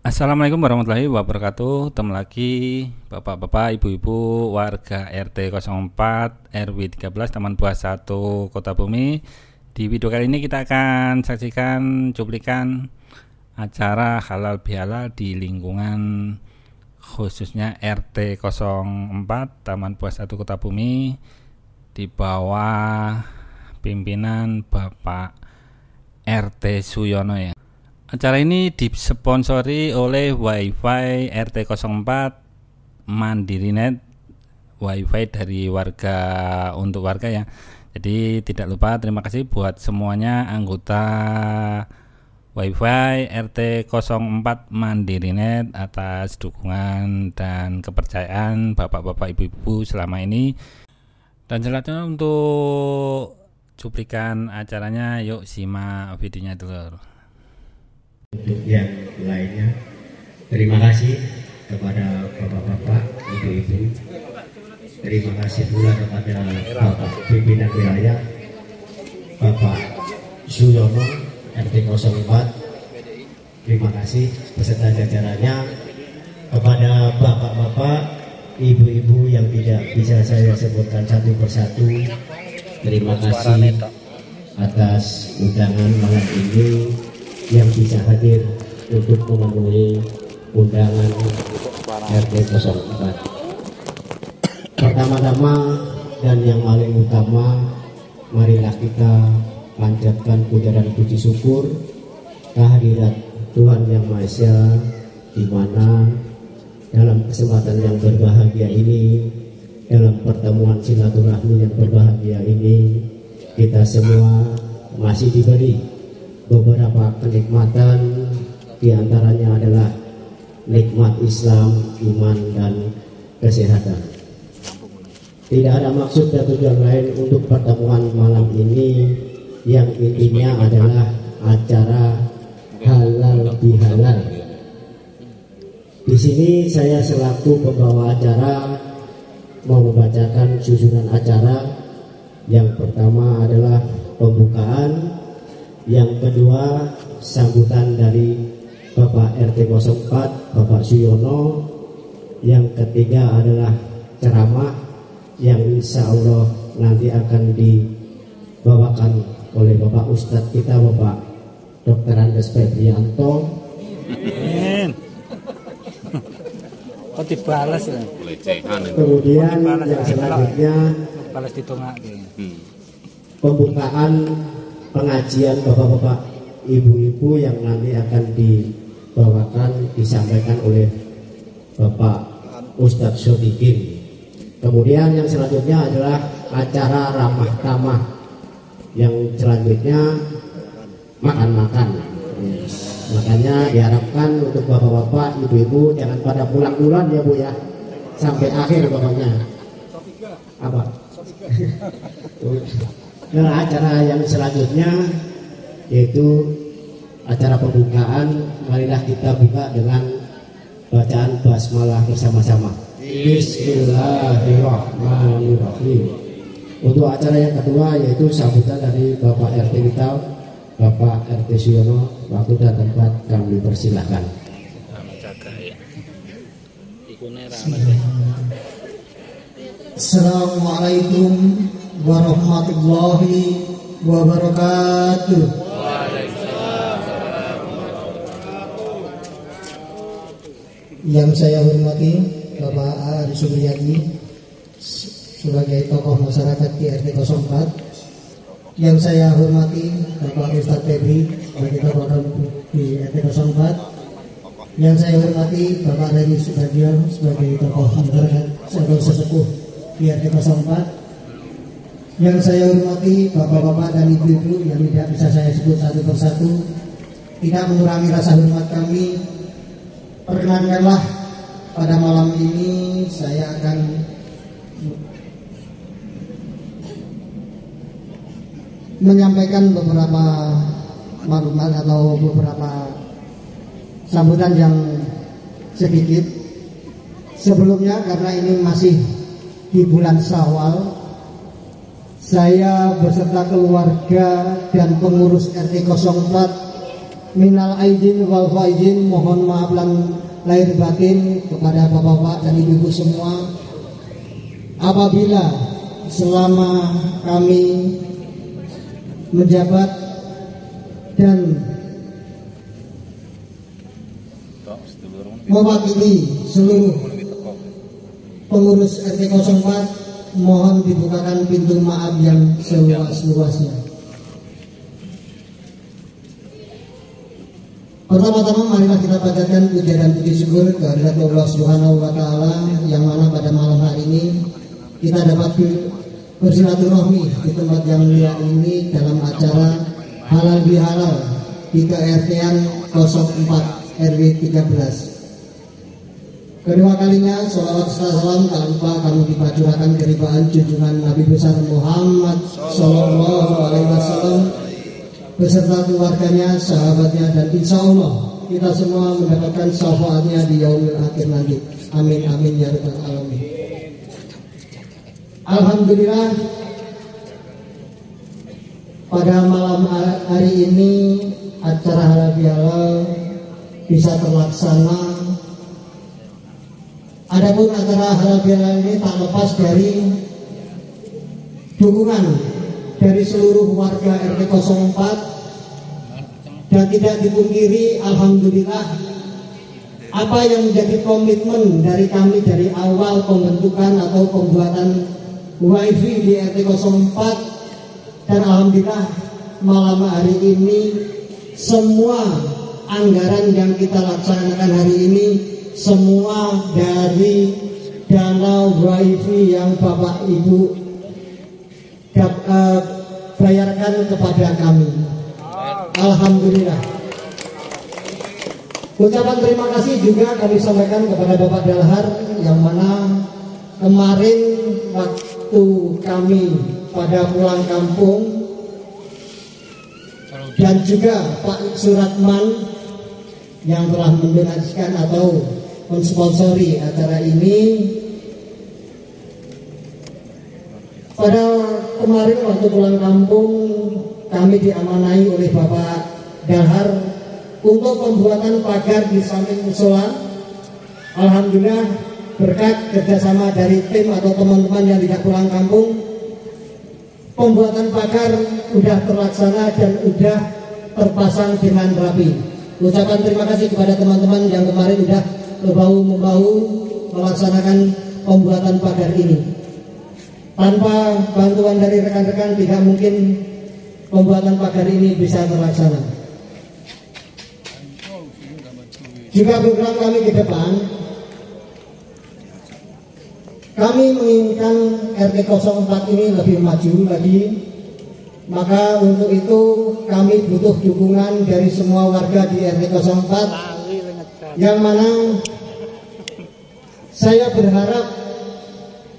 Assalamualaikum warahmatullahi wabarakatuh. Ketemu lagi Bapak-bapak, Ibu-ibu warga RT 04 RW 13 Taman Buah 1 Kota Bumi. Di video kali ini kita akan saksikan cuplikan acara halal bihalal di lingkungan khususnya RT 04 Taman Buah 1 Kota Bumi di bawah pimpinan Bapak RT Suyono ya. Acara ini disponsori oleh WiFi RT 04 Mandiri Net, WiFi dari warga untuk warga ya. Jadi tidak lupa terima kasih buat semuanya anggota WiFi RT 04 Mandiri Net atas dukungan dan kepercayaan Bapak-bapak Ibu-ibu selama ini. Dan selanjutnya untuk cuplikan acaranya, yuk simak videonya dulu. Untuk yang lainnya, terima kasih kepada bapak-bapak, ibu-ibu. Terima kasih pula kepada bapak pimpinan wilayah, Bapak Suyono RT 04. Terima kasih beserta jajarannya. Kepada bapak-bapak, ibu-ibu yang tidak bisa saya sebutkan satu persatu, terima kasih atas undangan malam ini yang bisa hadir untuk memenuhi undangan RT 04. Pertama-tama dan yang paling utama, marilah kita panjatkan puja dan puji syukur kehadirat Tuhan Yang Maha Esa, di mana dalam kesempatan yang berbahagia ini, dalam pertemuan silaturahmi yang berbahagia ini, kita semua masih diberi beberapa kenikmatan, diantaranya adalah nikmat Islam, iman, dan kesehatan. Tidak ada maksud dan tujuan lain untuk pertemuan malam ini, yang intinya adalah acara halal bihalal. Di sini saya selaku pembawa acara mau membacakan susunan acara. Yang pertama adalah pembukaan, yang kedua sambutan dari Bapak RT 04 Bapak Suyono, yang ketiga adalah ceramah yang insya Allah nanti akan dibawakan oleh Bapak Ustadz kita, Bapak Dr. Andes Febrianto. Amin. Kok dibalas ya? Kemudian yang selanjutnya pembukaan pengajian bapak-bapak, ibu-ibu yang nanti akan dibawakan, disampaikan oleh Bapak Ustadz Sodikin. Kemudian yang selanjutnya adalah acara ramah tamah. Yang selanjutnya makan-makan. Makanya diharapkan untuk bapak-bapak, ibu-ibu jangan pada pulang duluan ya Bu ya, sampai akhir pokoknya. Apa? Nah, acara yang selanjutnya yaitu acara pembukaan. Marilah kita buka dengan bacaan basmalah bersama-sama. Bismillahirrahmanirrahim. Untuk acara yang kedua yaitu sambutan dari Bapak RT kita, Bapak RT Suyono. Waktu dan tempat kami persilahkan. Assalamualaikum warahmatullahi wabarakatuh. Yang saya hormati Bapak Ari Subriyadi sebagai tokoh masyarakat di RT 04. Yang saya hormati Bapak Ustadz Febri sebagai tokoh di RT 04. Yang saya hormati Bapak Reni Subadio sebagai tokoh masyarakat atau sesepuh di RT 04. Yang saya hormati bapak-bapak dan ibu-ibu yang tidak bisa saya sebut satu persatu, tidak mengurangi rasa hormat kami. Perkenankanlah pada malam ini saya akan menyampaikan beberapa maklumat atau beberapa sambutan yang sedikit. Sebelumnya, karena ini masih di bulan Syawal, saya beserta keluarga dan pengurus RT 04 minal aidin wal faizin, mohon maaf lahir batin kepada bapak-bapak dan ibu-ibu semua apabila selama kami menjabat dan mewakili seluruh pengurus RT 04, mohon dibukakan pintu maaf yang seluas-luasnya. Pertama-tama marilah kita bacakan puja dan puji syukur kehadirat Allah Subhanahu wa taala yang mana pada malam hari ini kita dapat bersilaturahmi di tempat yang mulia ini dalam acara halal bihalal di KRT-an 04 RW 13. Kedua kalinya sholawat salam tak lupa kami dipacurahkan keribaan junjungan Nabi besar Muhammad Sallallahu Alaihi Wasallam beserta keluarganya, sahabatnya, dan insya Allah kita semua mendapatkan syafaatnya di yaumil akhir nanti. Amin amin ya rabbal alamin. Alhamdulillah pada malam hari ini acara halal bihalal bisa terlaksana. Adapun acara halal bihalal ini tak lepas dari dukungan dari seluruh warga RT 04 dan tidak dipungkiri alhamdulillah apa yang menjadi komitmen dari kami dari awal pembentukan atau pembuatan WiFi di RT 04 dan alhamdulillah malam hari ini semua anggaran yang kita laksanakan hari ini semua dari dana WiFi yang Bapak Ibu bayarkan kepada kami. Alhamdulillah. Ucapan terima kasih juga kami sampaikan kepada Bapak Dalhar yang mana kemarin waktu kami pada pulang kampung dan juga Pak Suratman yang telah mendonasikan atau mensponsori acara ini. Pada kemarin waktu pulang kampung kami diamanai oleh Bapak Dalhar untuk pembuatan pagar di samping musola. Alhamdulillah berkat kerjasama dari tim atau teman-teman yang tidak pulang kampung, pembuatan pagar sudah terlaksana dan sudah terpasang dengan rapi. Ucapan terima kasih kepada teman-teman yang kemarin sudah membahu-membahu melaksanakan pembuatan pagar ini. Tanpa bantuan dari rekan-rekan tidak mungkin pembuatan pagar ini bisa terlaksana. Juga program kami ke depan, kami menginginkan RT 04 ini lebih maju lagi. Maka untuk itu kami butuh dukungan dari semua warga di RT 04, yang mana saya berharap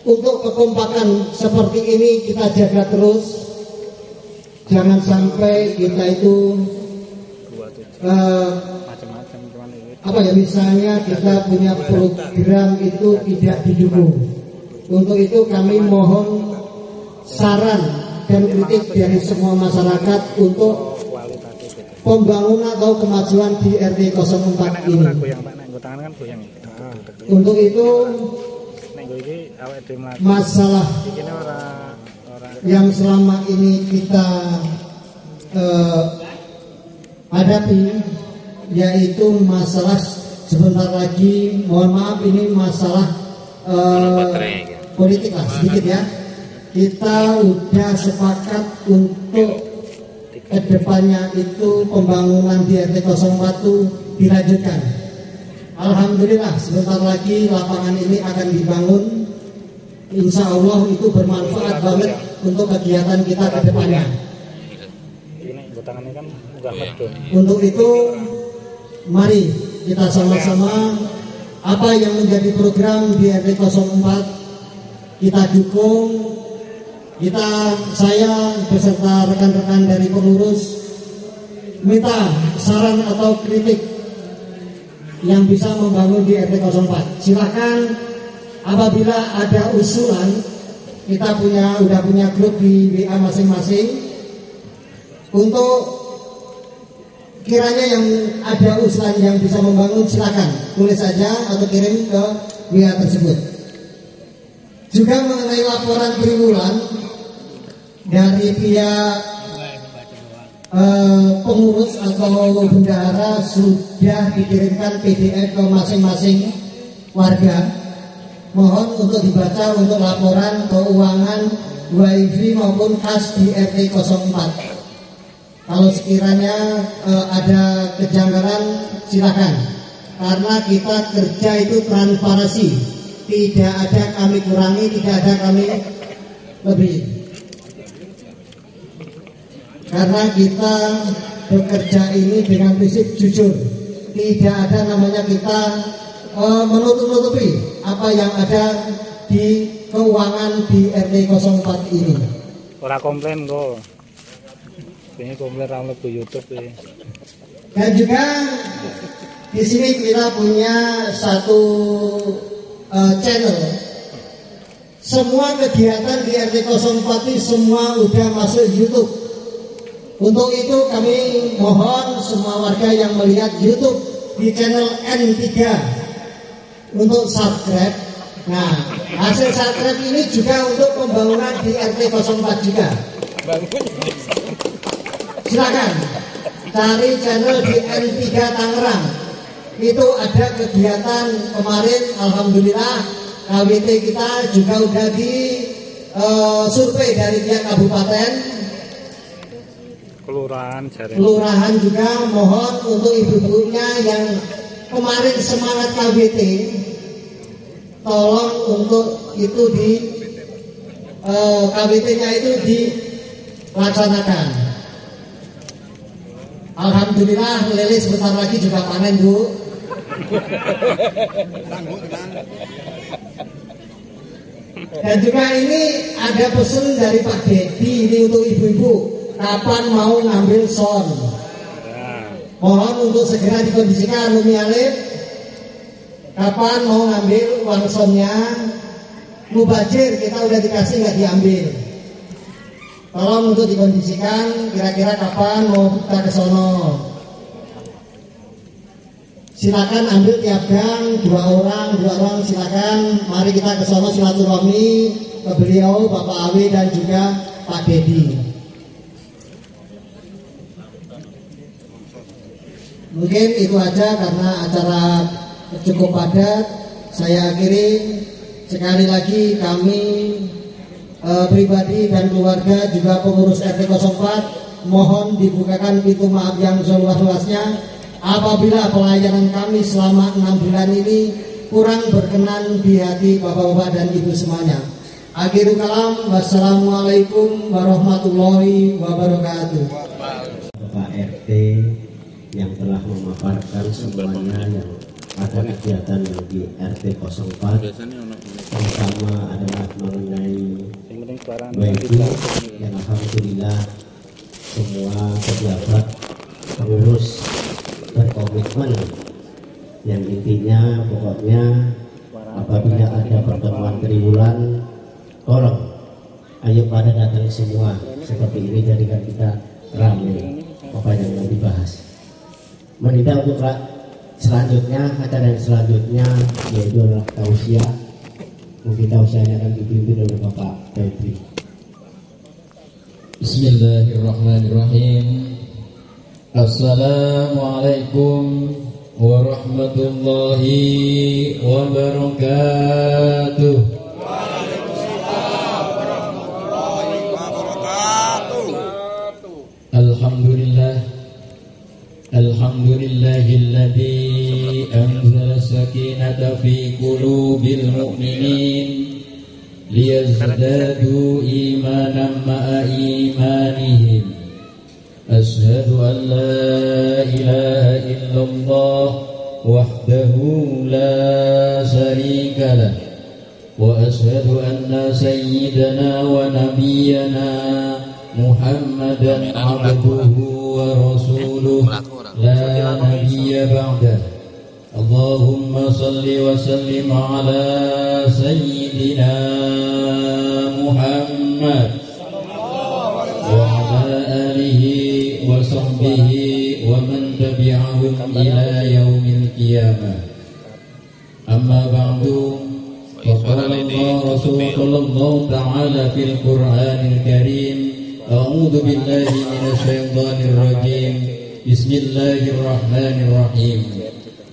untuk kekompakan seperti ini kita jaga terus. Jangan sampai kita itu misalnya kita punya program itu tidak didukung. Untuk itu kami mohon saran dan kritik dari semua masyarakat untuk pembangunan atau kemajuan di RT 04 ini. Untuk itu masalah yang selama ini kita hadapi yaitu masalah sebentar lagi, mohon maaf ini masalah politik lah sedikit ya. Kita udah sepakat untuk kedepannya itu pembangunan di RT 04 itu dilanjutkan. Alhamdulillah sebentar lagi lapangan ini akan dibangun. Insya Allah itu bermanfaat banget untuk kegiatan kita ke depannya. Untuk itu mari kita sama-sama apa yang menjadi program di RT 04 kita dukung. Saya beserta rekan-rekan dari pengurus minta saran atau kritik yang bisa membangun di RT 04. Silakan apabila ada usulan, kita udah punya grup di WA masing-masing untuk kiranya yang ada usulan yang bisa membangun silakan tulis saja atau kirim ke WA tersebut. Juga mengenai laporan triwulan dari pihak pengurus atau bendahara sudah dikirimkan PDF ke masing-masing warga. Mohon untuk dibaca untuk laporan keuangan WiFi maupun kas di RT 04. Kalau sekiranya ada kejanggalan silakan, karena kita kerja itu transparansi, tidak ada kami kurangi, tidak ada kami lebih. Karena kita bekerja ini dengan prinsip jujur, tidak ada namanya kita menutup-nutupi apa yang ada di keuangan di RT 04 ini. Ora komplain kok. Ini komplain orang lebih YouTube ya. Dan juga di sini kita punya satu channel. Semua kegiatan di RT 04 ini semua udah masuk YouTube. Untuk itu kami mohon semua warga yang melihat YouTube di channel N3 untuk subscribe. Nah, hasil subscribe ini juga untuk pembangunan di RT 04 juga. Silakan cari channel di N3 Tangerang. Itu ada kegiatan kemarin, alhamdulillah KWT kita juga udah di survei dari pihak kabupaten, kelurahan juga. Mohon untuk ibu-ibunya yang kemarin semangat KWT, tolong untuk itu di KWT-nya itu dilaksanakan. Alhamdulillah lele sebentar lagi juga panen, Bu. Dan juga ini ada pesan dari Pak Dedi ini untuk ibu-ibu, kapan mau ngambil son. Mohon untuk segera dikondisikan Umi Alif, kapan mau ngambil uang sonnya. Mubajir kita udah dikasih nggak diambil. Tolong untuk dikondisikan kira-kira kapan mau kita ke sono. Silakan ambil tiap gang dua orang silakan. Mari kita ke sono silaturahmi ke beliau Bapak Awi dan juga Pak Dedi. Mungkin itu aja karena acara cukup padat. Saya akhiri, sekali lagi kami pribadi dan keluarga juga pengurus RT 04 mohon dibukakan pintu maaf yang seluas-luasnya apabila pelayanan kami selama 6 bulan ini kurang berkenan di hati bapak-bapak dan ibu semuanya. Akhirul kalam, wassalamualaikum warahmatullahi wabarakatuh. Bapak RT yang telah memaparkan semuanya yang ada kegiatan yang di RT 04, pertama adalah mengenai WiFi yang alhamdulillah semua pejabat pengurus berkomitmen, yang intinya pokoknya apabila ada pertemuan triwulan tolong ayo pada datang semua seperti ini, jadikan kita ramai apa yang mau dibahas. Menita untuk selanjutnya, acara yang selanjutnya yaitu adalah tausiah. Mungkin tausiahnya akan dipimpin oleh Bapak Febri. Bismillahirrahmanirrahim. Assalamualaikum warahmatullahi wabarakatuh. Waalaikumsalam warahmatullahi wabarakatuh. Alhamdulillah. Alhamdulillahilladzi anzala sakinata fi qulubil mu'minin liyazdadu imanan ma'a imanihim. Ashhadu an la ilaha illallah wahdahu la syarika lah wa ashhadu anna sayyidana wa nabiyyana Muhammadan abduhu wa rasuluh la nabiyya ba'dah. Allahumma salli wa sallim ala sayyidina Muhammad wa ala alihi wa sahbihi wa man tabi'ahum ila yaumil qiyamah. Amma ba'du, faqala Rasulullah sallallahu ta'ala fil Qur'anil Karim, a'udzu billahi minasy syaithanir rajim. Bismillahirrahmanirrahim.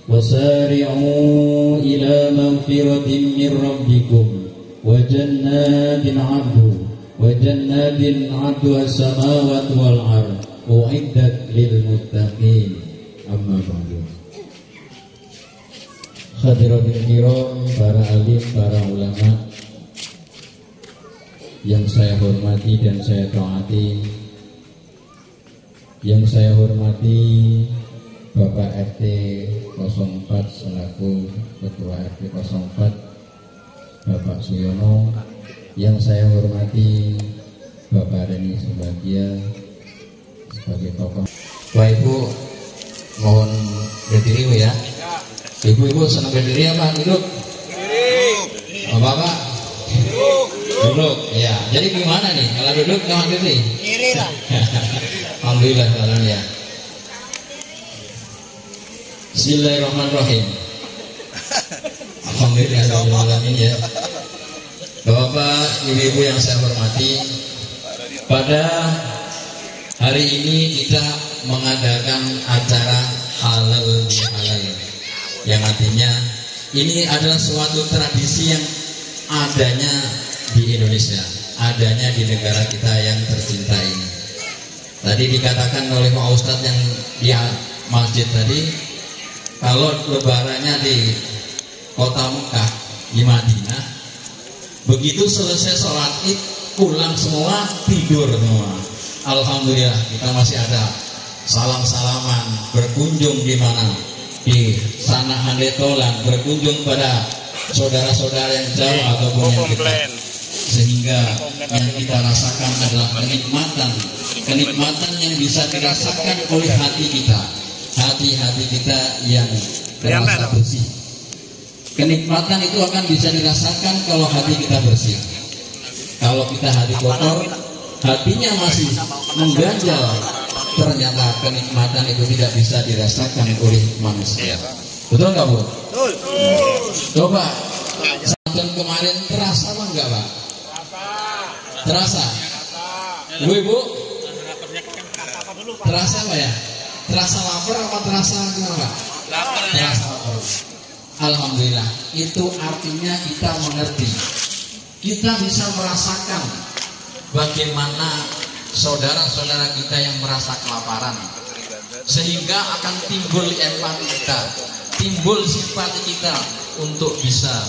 Wasari'u ila magfiratin min rabbikum wa jannatin 'arduha as-samawati wal ardh u'iddat lil muttaqin. Amma ba'du. Hadirin kiram, para alim, para ulama yang saya hormati dan saya taati, yang saya hormati Bapak RT 04 selaku Ketua RT 04 Bapak Suyono, yang saya hormati Bapak Reni Subagia sebagai tokoh. Bapak Ibu mohon berdiri ya. Ibu-ibu senang berdiri apa duduk? Bapak duduk. Ya, jadi gimana nih kalau duduk sama berdiri? Kiri lah. Alhamdulillah kalau ya. Bismillahirrahmanirrahim. Alhamdulillah ya. Bapak, ibu-ibu yang saya hormati, pada hari ini kita mengadakan acara halal bihalal, yang artinya ini adalah suatu tradisi yang adanya di Indonesia, adanya di negara kita yang tercinta ini. Tadi dikatakan oleh Pak Ustadz yang di masjid tadi, kalau lebarannya di kota Mekah, di Madinah, begitu selesai sholat id pulang semua, tidur semua. Alhamdulillah kita masih ada salam-salaman, berkunjung di mana? Di sana Handetolan, berkunjung pada saudara-saudara yang jauh ataupun yang dekat, sehingga yang kita rasakan adalah kenikmatan yang bisa dirasakan oleh hati kita yang terasa bersih. Kenikmatan itu akan bisa dirasakan kalau hati kita bersih. Kalau kita hati kotor, hatinya masih mengganjal, ternyata kenikmatan itu tidak bisa dirasakan oleh manusia. Betul nggak Bu? Betul. Coba tahun kemarin terasa apa enggak Pak? Terasa. Bu, terasa apa ya? Terasa lapar apa terasa apa? Lapar. Terasa lapar. Alhamdulillah, itu artinya kita mengerti. Kita bisa merasakan bagaimana saudara-saudara kita yang merasa kelaparan, sehingga akan timbul empati kita, timbul simpati kita untuk bisa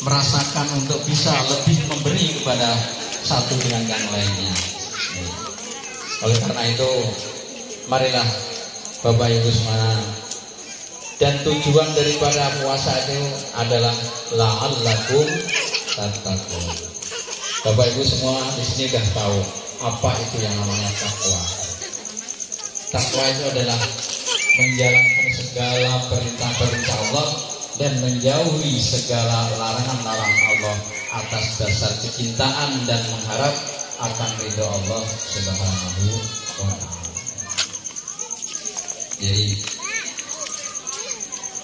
merasakan, untuk bisa lebih memberi kepada satu dengan yang lainnya. Oleh karena itu, marilah Bapak Ibu semua, dan tujuan daripada puasa itu adalah la'allakum tattaqun. Bapak Ibu semua di sini sudah tahu apa itu yang namanya takwa. Takwa itu adalah menjalankan segala perintah-perintah Allah dan menjauhi segala larangan-larangan Allah atas dasar kecintaan dan mengharap akan ridho Allah Subhanahu wa ta'ala. Jadi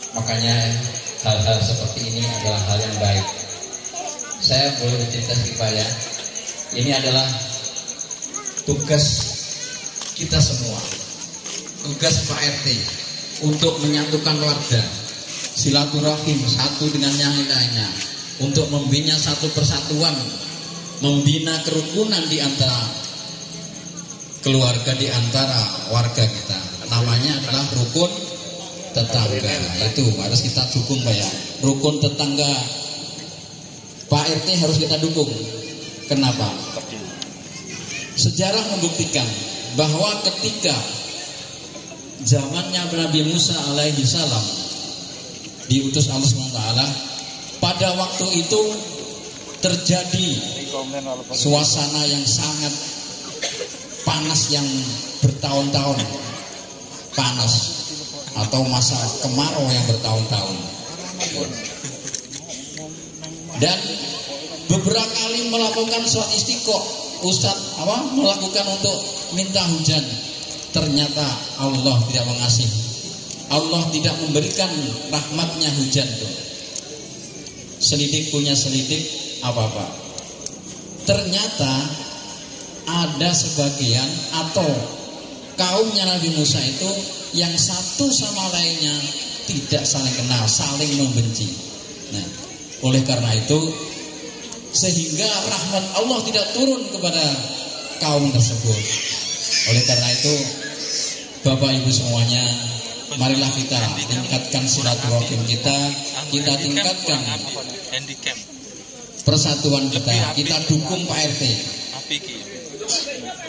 makanya hal-hal seperti ini adalah hal yang baik. Saya boleh bercerita sedikit ya. Ini adalah tugas kita semua, tugas Pak RT untuk menyatukan warga, silaturahim satu dengan yang lainnya, untuk membina satu persatuan, membina kerukunan di antara keluarga, di antara warga kita. Namanya adalah rukun tetangga. Itu harus kita dukung Pak ya. Rukun tetangga Pak RT harus kita dukung. Kenapa? Sejarah membuktikan bahwa ketika zamannya Nabi Musa alaihi salam diutus Allah SWT, pada waktu itu terjadi suasana yang sangat panas, yang bertahun-tahun panas, atau masa kemarau yang bertahun-tahun. Dan beberapa kali melakukan sholat istiqo, Ustadz melakukan untuk minta hujan. ternyata Allah tidak mengasihi, Allah tidak memberikan rahmatnya hujan tuh. Selidik punya selidik apa-apa. Ternyata ada sebagian atau kaumnya Nabi Musa itu yang satu sama lainnya tidak saling kenal, saling membenci. Nah, oleh karena itu sehingga rahmat Allah tidak turun kepada kaum tersebut. Oleh karena itu Bapak Ibu semuanya, marilah kita tingkatkan silaturahim kita tingkatkan persatuan kita dukung Pak RT.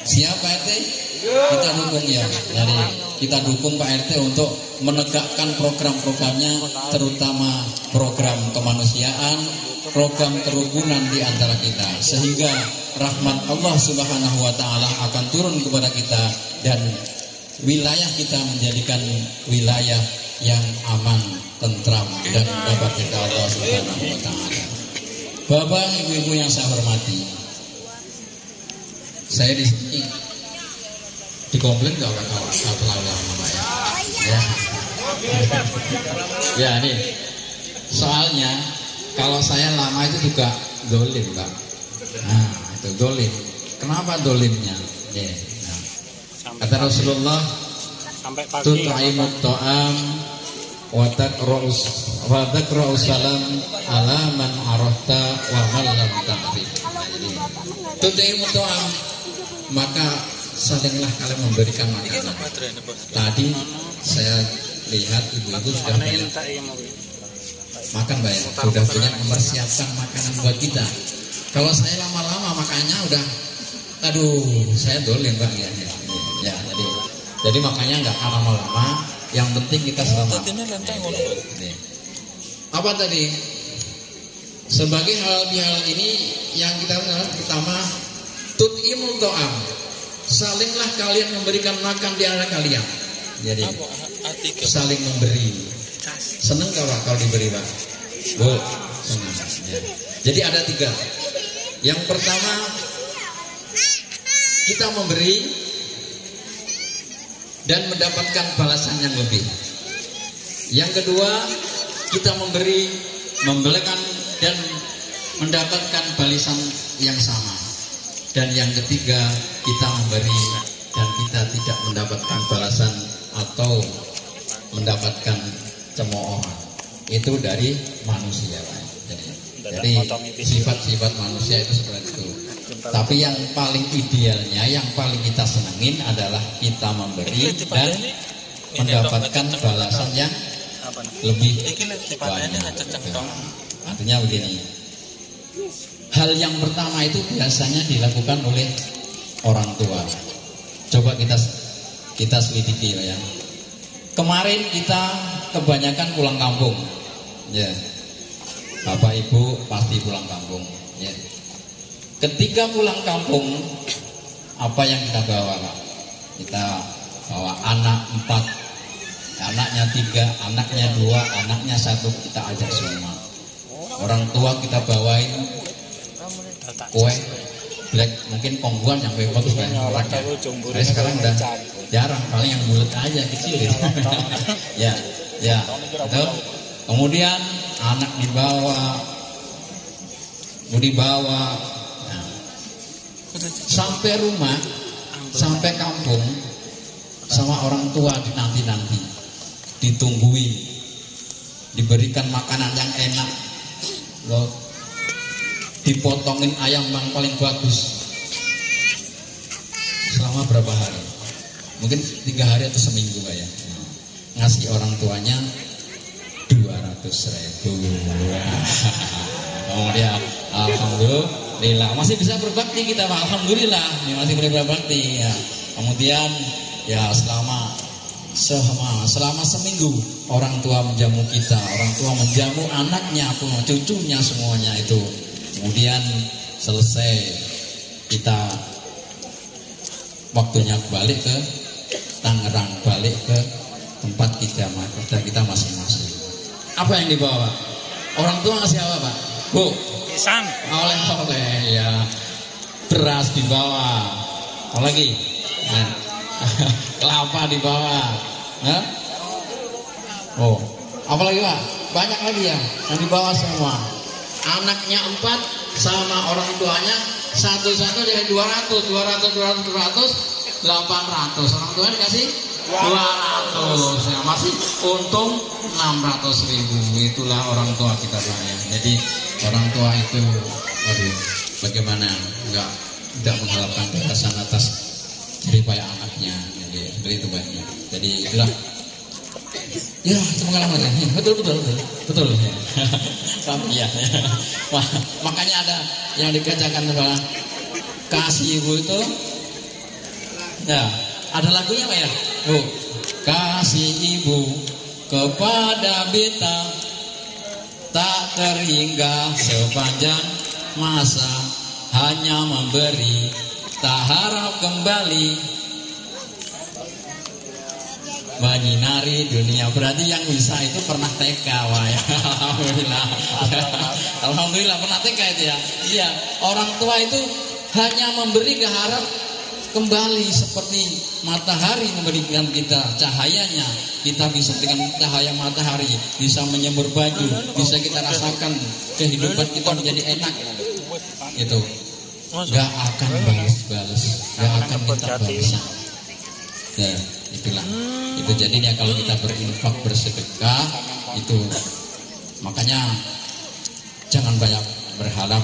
Siap Pak RT? Kita dukung ya. Jadi kita dukung Pak RT untuk menegakkan program-programnya, terutama program kemanusiaan, program kerukunan di antara kita, sehingga rahmat Allah Subhanahu wa taala akan turun kepada kita dan wilayah kita menjadikan wilayah yang aman, tentram dan dapat kita Allah Subhanahu wa taala. Bapak, Ibu-ibu yang saya hormati, saya di sini dikomplain gak kawan terlalu lama Pak ya? Ya nih, soalnya kalau saya lama itu juga dolim Pak. Nah itu dolim. Kenapa dolimnya? Ya. Nah. Kata Rasulullah, tut'imut ta'am wa taqra'u salam ala man arafta wa man lam ta'rif. Tut'imut ta'am, maka salinglah kalian memberikan makanan. Tadi saya lihat ibu-ibu sudah banyak makan Mbak ya, sudah banyak mempersiapkan makanan buat kita. Kalau saya lama-lama makannya udah, aduh saya dolim Mbak ya, jadi makanya nggak lama-lama. Yang penting kita selamat. Apa tadi? Sebagai hal ini yang kita pertama, tut'imul ta'am, salinglah kalian memberikan makan di antara kalian. Jadi saling memberi. Seneng kalau diberi Pak? Bu, senang. Ya. Jadi ada 3. Yang pertama, kita memberi dan mendapatkan balasan yang lebih. Yang kedua, kita memberi, memberikan dan mendapatkan balasan yang sama. Dan yang ketiga, kita memberi dan kita tidak mendapatkan balasan atau mendapatkan cemoohan. Itu dari manusia Pak. Jadi sifat-sifat manusia itu seperti itu. Tapi yang paling idealnya, yang paling kita senangin adalah kita memberi dan mendapatkan balasan yang lebih banyak. Artinya begini, hal yang pertama itu biasanya dilakukan oleh orang tua. Coba kita selidiki ya. Kemarin kita kebanyakan pulang kampung, ya. Bapak Ibu pasti pulang kampung, ya. Ketika pulang kampung, apa yang kita bawa Pak? Kita bawa anak 4, anaknya 3, anaknya 2, anaknya 1, kita ajak semua. Orang tua kita bawain kue black, mungkin kongguan yang lebih bagus banyak orangnya. Tapi sekarang udah jarang, paling yang bulat aja kecil gitu. Ya, itu. Kemudian anak dibawa, nah, sampai rumah, sampai kampung, sama orang tua dinanti, ditungguin, diberikan makanan yang enak, loh, dipotongin ayam yang paling bagus. Selama berapa hari? Mungkin 3 hari atau seminggu Pak ya. Ngasih orang tuanya 200.000. Kemudian alhamdulillah masih bisa berbakti kita Pak. Alhamdulillah masih boleh berbakti ya. Kemudian ya selama seminggu orang tua menjamu kita, orang tua menjamu anaknya, cucunya semuanya itu. Kemudian selesai kita waktunya balik ke Tangerang, balik ke tempat kita masing-masing. Apa yang dibawa Pak? Orang tua ngasih apa Pak? Bu? Pisang. Oleh-oleh ya. Beras dibawa. Apa lagi? Nah. kelapa di bawah. Hah? Oh, apalagi Pak? Banyak lagi ya yang di bawah semua. Anaknya 4 sama orang tuanya satu-satu dari 200, 800. Orang tuanya dikasih 200 ya, masih untung 600.000. Itulah orang tua kita Pak ya. Jadi orang tua itu, aduh, bagaimana tidak mengharapkan batasan atas jerih payah anaknya. Jadi begitu banyak. Jadi itulah. Ya, itu pengalaman ya. Betul. Ya. Kami ya. Wah, makanya ada yang dikatakan bahwa kasih ibu itu, ya, ada lagunya Pak ya. Oh, kasih ibu kepada beta tak terhingga sepanjang masa, hanya memberi tak harap kembali. Menyinari dunia. Berarti yang bisa itu pernah TK, wah ya. Alhamdulillah. Alhamdulillah pernah TK itu ya. Iya, orang tua itu hanya memberi ke harap kembali, seperti matahari memberikan kita cahayanya. Kita bisa dengan cahaya matahari bisa menyembur baju, bisa kita rasakan kehidupan kita menjadi enak. Itu gak akan balas-balas, gak akan minta balasan. Ya, itulah. Itu jadinya kalau kita berinfak, bersedekah itu, makanya jangan banyak berharap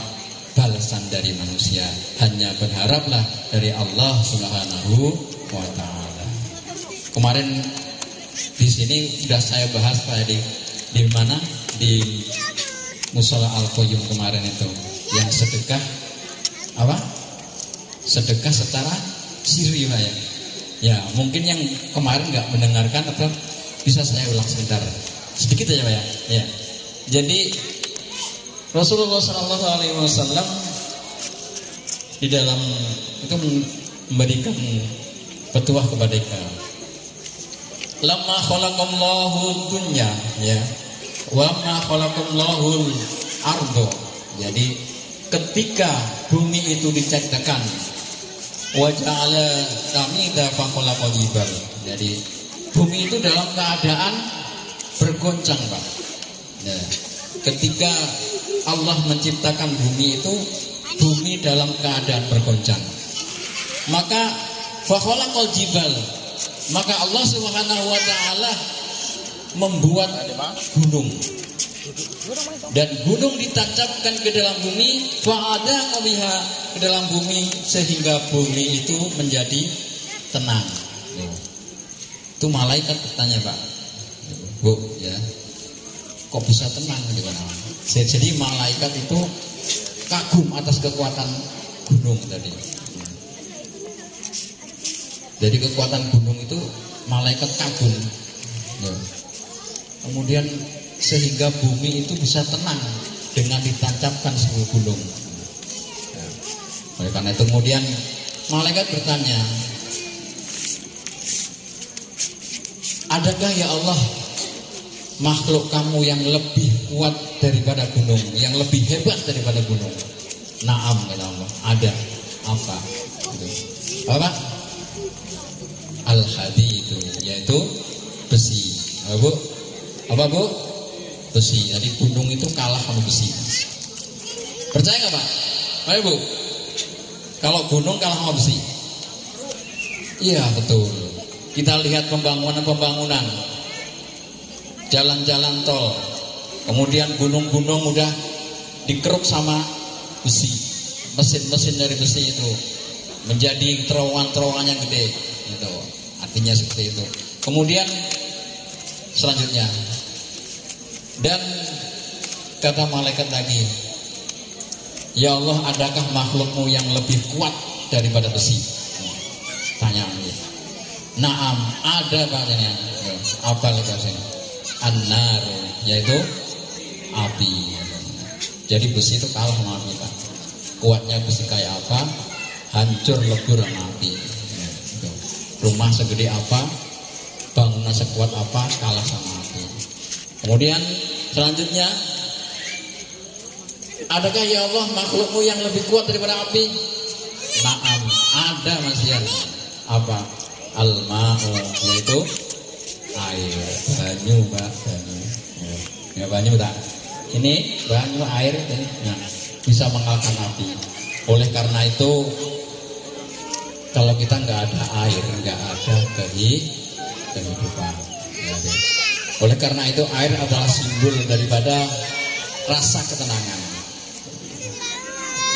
balasan dari manusia, hanya berharaplah dari Allah Subhanahu wa taala. Kemarin di sini sudah saya bahas Pak di mana, di Mushola Al-Qayyum kemarin itu, yang sedekah apa? Sedekah secara sirri Pak ya. Ya, mungkin yang kemarin nggak mendengarkan, atau bisa saya ulang sebentar, sedikit aja Pak ya. Ya. Jadi Rasulullah SAW di dalam itu memberikan petuah kepada kita. Lamma khalaqallahu dunya ya, wa ma khalaqallahu ardo. Jadi ketika bumi itu diciptakan, wa ja'ala tamida fa khalaqal jibal. Jadi bumi itu dalam keadaan bergoncang Pak. Ya. Ketika Allah menciptakan bumi itu, bumi dalam keadaan bergoncang. Maka fa khalaqal jibal, maka Allah Subhanahu wa taala membuat gunung. Dan gunung ditancapkan ke dalam bumi, fa'ada biha, ke dalam bumi, sehingga bumi itu menjadi tenang. Itu malaikat bertanya Pak, Bu ya, kok bisa tenang gimana? Jadi malaikat itu kagum atas kekuatan gunung tadi. Jadi kekuatan gunung itu malaikat kagum. Kemudian sehingga bumi itu bisa tenang dengan ditancapkan sebuah gunung. Oleh karena itu kemudian malaikat bertanya, adakah ya Allah makhluk kamu yang lebih kuat daripada gunung, yang lebih hebat daripada gunung? Naam ya Allah, ada. Apa? Gitu. Apa? Al-hadi itu, yaitu besi. Apa Bu? Apa Bu? Besi. Jadi gunung itu kalah sama besi. Percaya nggak Pak? Ayo Bu. Kalau gunung kalah sama besi? Iya betul. Kita lihat pembangunan, jalan-jalan tol, kemudian gunung-gunung udah dikeruk sama besi, mesin-mesin dari besi itu menjadi terowongan-terowongan yang gede, gitu. Artinya seperti itu. Kemudian selanjutnya, dan kata malaikat lagi, ya Allah, adakah makhlukmu yang lebih kuat daripada besi? Tanya lagi. Naam, ada Paknya. Apa lagi? An-nar, yaitu api. Jadi besi itu kalah sama api Pak. Kuatnya besi kayak apa, hancur lebur sama api. Rumah segede apa, bangunan sekuat apa, kalah sama api. Kemudian selanjutnya, adakah ya Allah makhlukmu yang lebih kuat daripada api? Naam, ada Mas Yan. Apa? Al-ma'u yaitu air, banyu Pak, banyu. Ya banyu tak. Ini banyu air ini nah, bisa mengalahkan api. Oleh karena itu kalau kita nggak ada air, nggak ada kehidupan. Oleh karena itu air adalah simbol daripada rasa ketenangan.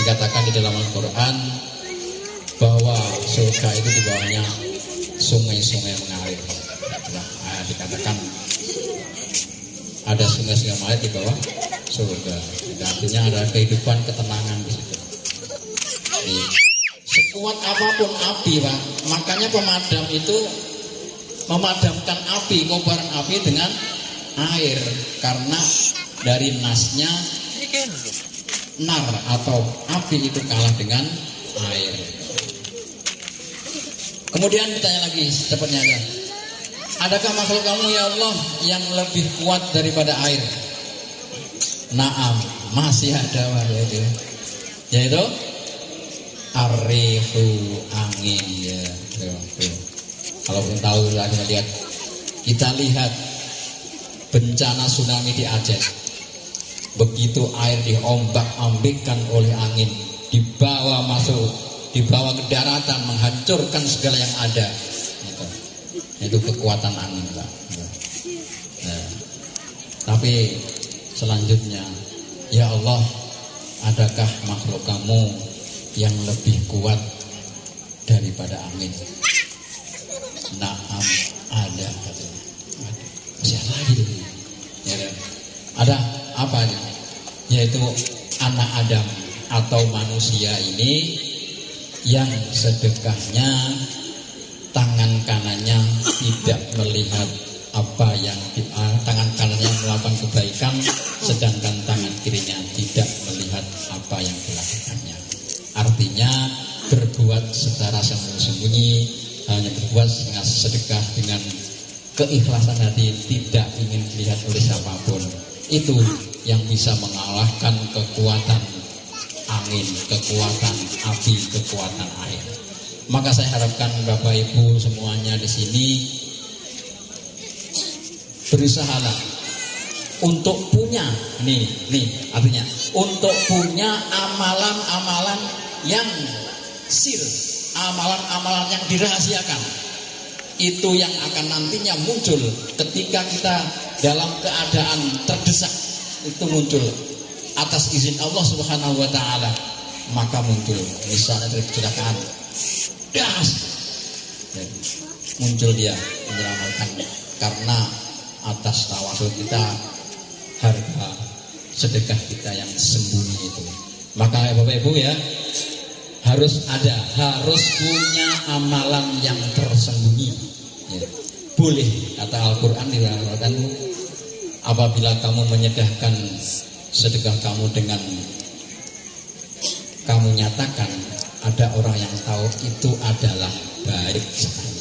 Dikatakan di dalam Al-Quran bahwa surga itu di bawahnya sungai-sungai mengalir. Nah, dikatakan ada sungai-sungai mengalir di bawah surga. Artinya ada kehidupan ketenangan di situ. Nih, sekuat apapun api, Pak, makanya pemadam itu memadamkan api, kobaran api dengan air, karena dari nasnya nar atau api itu kalah dengan air. Kemudian ditanya lagi cepatnya, adakah makhluk kamu ya Allah yang lebih kuat daripada air? Naam, masih ada yaitu ar-rihu, angin ya. Kalau belum tahu kita lihat bencana tsunami di Aceh. Begitu air diombak-ambikkan oleh angin, dibawa ke daratan, menghancurkan segala yang ada. Itu kekuatan angin, Pak. Nah, tapi selanjutnya, ya Allah, adakah makhluk kamu yang lebih kuat daripada angin? Naam, ada. Masih ada lagi ya, ada apanya? Yaitu anak Adam atau manusia ini yang sedekahnya tangan kanannya tidak melihat apa yang tangan kanannya melakukan kebaikan, sedangkan tangan kirinya tidak melihat apa yang dilakukannya. Artinya berbuat secara sembunyi-sembunyi, hanya berbuat sedekah dengan keikhlasan hati, tidak ingin dilihat oleh siapapun. Itu yang bisa mengalahkan kekuatan angin, kekuatan api, kekuatan air. Maka saya harapkan Bapak Ibu semuanya di sini berusahalah untuk punya nih artinya untuk punya amalan-amalan yang sir, amalan-amalan yang dirahasiakan. Itu yang akan nantinya muncul ketika kita dalam keadaan terdesak, itu muncul atas izin Allah Subhanahu wa taala, maka muncul misalnya dari kecelakaan das muncul dia menyelamatkan karena atas tawasul kita, harga sedekah kita yang sembunyi itu. Maka Bapak Ibu ya, harus punya amalan yang tersembunyi ya. Boleh, kata Al-Quran dikatakan, apabila kamu menyedekahkan sedekah kamu dengan kamu nyatakan, ada orang yang tahu, itu adalah baik sekali.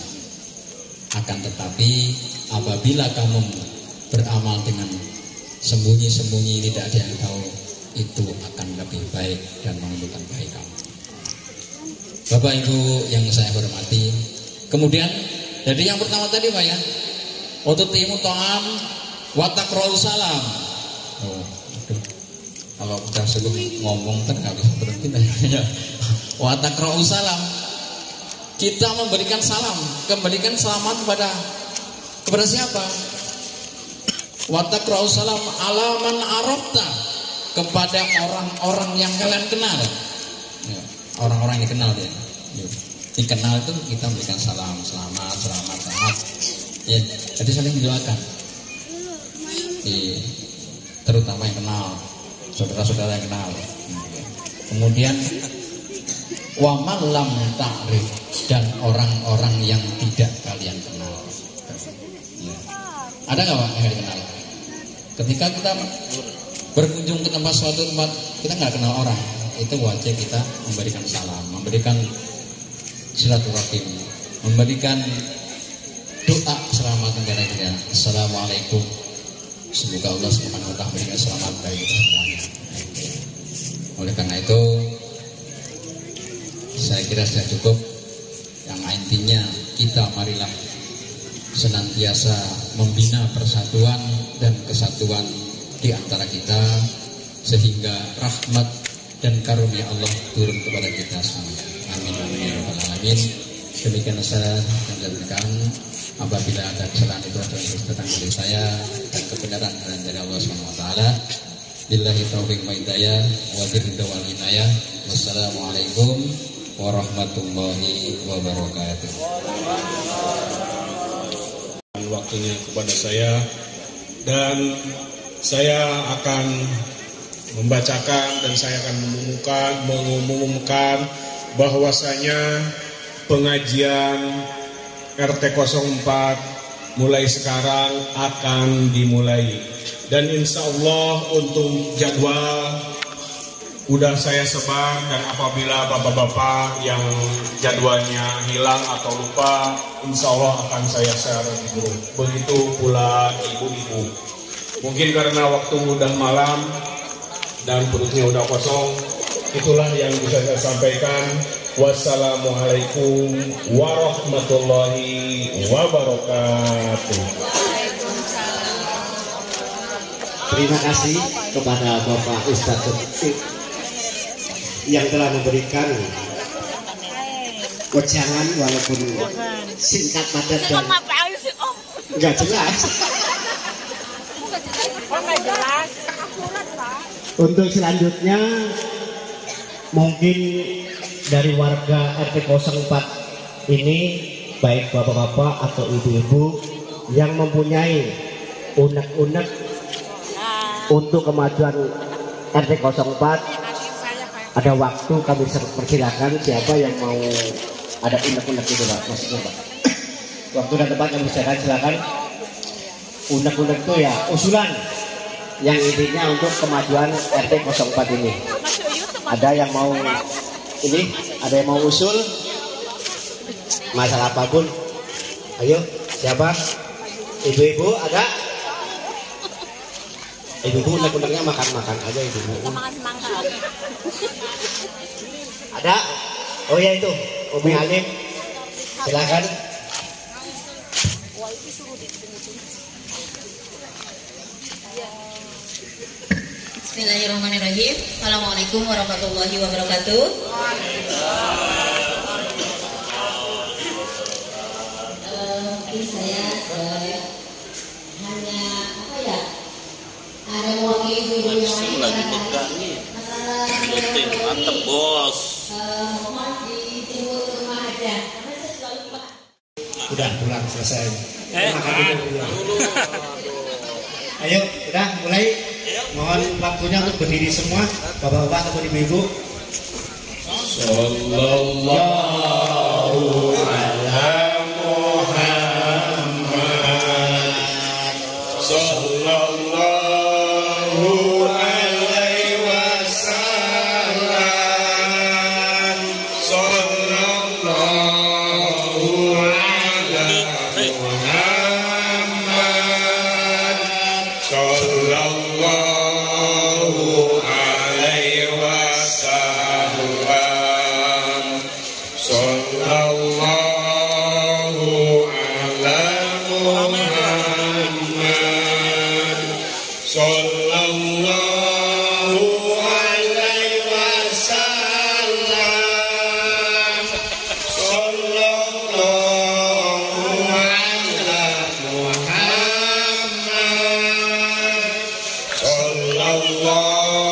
Akan tetapi apabila kamu beramal dengan sembunyi-sembunyi, tidak ada yang tahu, itu akan lebih baik dan menunjukkan baik kamu. Bapak Ibu yang saya hormati, kemudian jadi yang pertama tadi Pak ya, ututimu ta'am wa taqra'u salam. Kalau udah sebelum ngomong kan nggak bisa berhenti ya. Wa taqra'u salam, kita memberikan salam, memberikan selamat kepada siapa? Wa taqra'u salam ala man arafta, kepada orang-orang yang kalian kenal. Orang-orang yang dikenal dia. Dikenal itu kita berikan salam, selamat. Ya, jadi saling mendoakan. Terutama yang kenal, saudara-saudara yang kenal. Kemudian wa man lam ta'rif, dan orang-orang yang tidak kalian kenal. Ya. Ada nggak Pak yang dikenal? Ketika kita berkunjung ke suatu tempat kita nggak kenal orang, itu wajib kita memberikan salam, memberikan silaturahim, memberikan doa selamat negara kita. Assalamualaikum, semoga Allah Subhanahu wa taala memberikan selamat bagi kita semuanya. Oleh karena itu saya kira sudah cukup. Yang lain intinya kita marilah senantiasa membina persatuan dan kesatuan di antara kita sehingga rahmat dan karunia Allah turun kepada kita semua. Amin amin ya rabbal alamin. Demikian saya menjelaskan, apabila ada kesalahan itu adalah tentang diri saya dan kebenaran dari Allah SWT. Billahi taufiq wa hidayah wa biridha wal inayah. Wassalamualaikum warahmatullahi wabarakatuh. Waktunya kepada saya dan saya akan membacakan dan saya akan mengumumkan bahwasanya pengajian RT 04 mulai sekarang akan dimulai, dan insya Allah untuk jadwal udah saya sebar, dan apabila bapak-bapak yang jadwalnya hilang atau lupa, insya Allah akan saya share di grup. Begitu pula ibu-ibu. Mungkin karena waktu udah malam dan perutnya udah kosong, itulah yang bisa saya sampaikan. Wassalamualaikum warahmatullahi wabarakatuh. Terima kasih kepada Bapak Ustadz yang telah memberikan wejangan walaupun singkat padat dan nggak jelas. Untuk selanjutnya mungkin dari warga RT 04 ini, baik bapak-bapak atau ibu-ibu yang mempunyai unek-unek untuk kemajuan RT 04, ada waktu kami persilakan siapa yang mau ada unek-unek itu Pak, maksudnya Pak. Waktu dan tempat kami silakan. Unek-unek itu ya usulan yang intinya untuk kemajuan RT 04 ini. Ada yang mau ini, ada yang mau usul masalah apapun. Ayo, siapa? Ibu-ibu ada? Ibu-ibu unek-uneknya makan-makan aja ibu-ibu. Ada? Oh ya itu, Umi Alim. Silakan. Bismillahirrahmanirrahim. Assalamualaikum warahmatullahi wabarakatuh. Mungkin saya hanya apa ya, ada mewakili ibu-ibu yang lain barangkali masalah mantep bos. mohon ditunggu ke rumah aja karena saya sudah lupa. Udah pulang selesai. Ayo, udah mulai. Mohon waktunya untuk berdiri semua, bapak-bapak atau ibu-ibu. Sallallahu ala Muhammad. Sallallahu alaihi wasallam. Sallallahu ala Muhammad. Sallallahu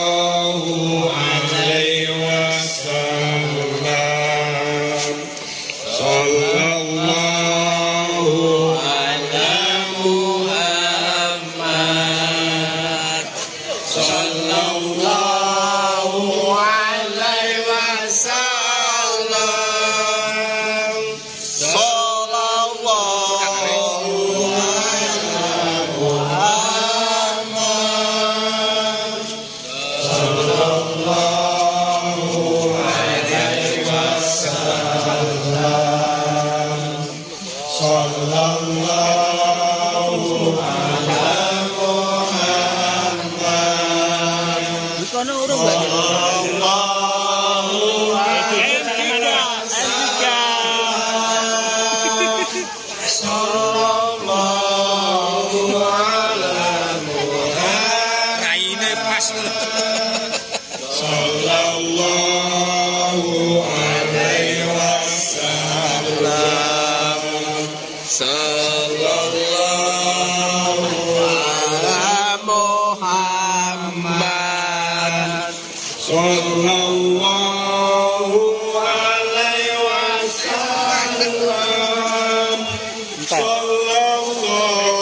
Sallallahu alaihi wasallam. Sallallahu alaihi.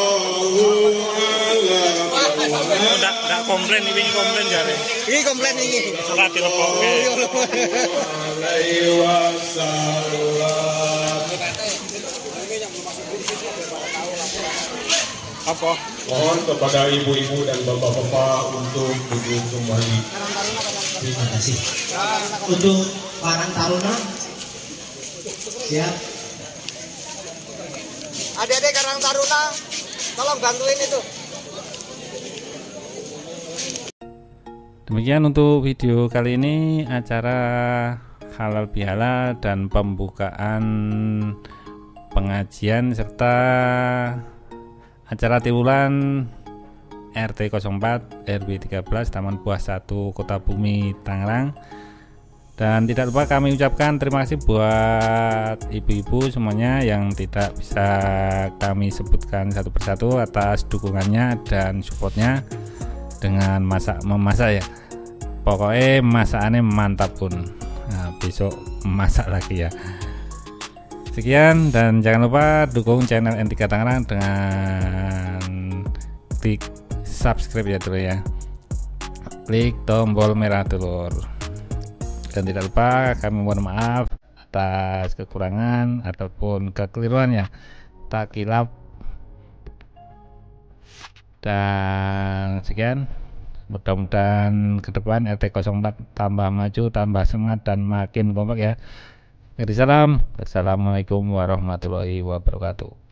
Ndak komplain ini komplain jare. Ini komplain ini. Ora dilepokke. Alaihi wasallam. Apa? Mohon kepada ibu-ibu dan bapak-bapak untuk duduk kembali. Terima kasih. Untuk Karang Taruna, siap. Adik-adik Karang Taruna, tolong bantuin itu. Demikian untuk video kali ini, acara halal bihalal dan pembukaan pengajian serta acara tiwulan RT 04 RW 13 Taman Buah 1 Kota Bumi Tangerang. Dan tidak lupa kami ucapkan terima kasih buat ibu-ibu semuanya yang tidak bisa kami sebutkan satu persatu atas dukungannya dan supportnya dengan memasak ya. Pokoknya masakannya mantap pun. Nah, besok masak lagi ya. Sekian, dan jangan lupa dukung channel N3 Tangerang dengan klik subscribe ya dulu ya. Klik tombol merah telur. Dan tidak lupa kami mohon maaf atas kekurangan ataupun kekeliruan ya. Tak kilap. Dan sekian, mudah-mudahan ke depan RT 04 tambah maju, tambah semangat dan makin kompak ya. Salam. Assalamualaikum warahmatullahi wabarakatuh.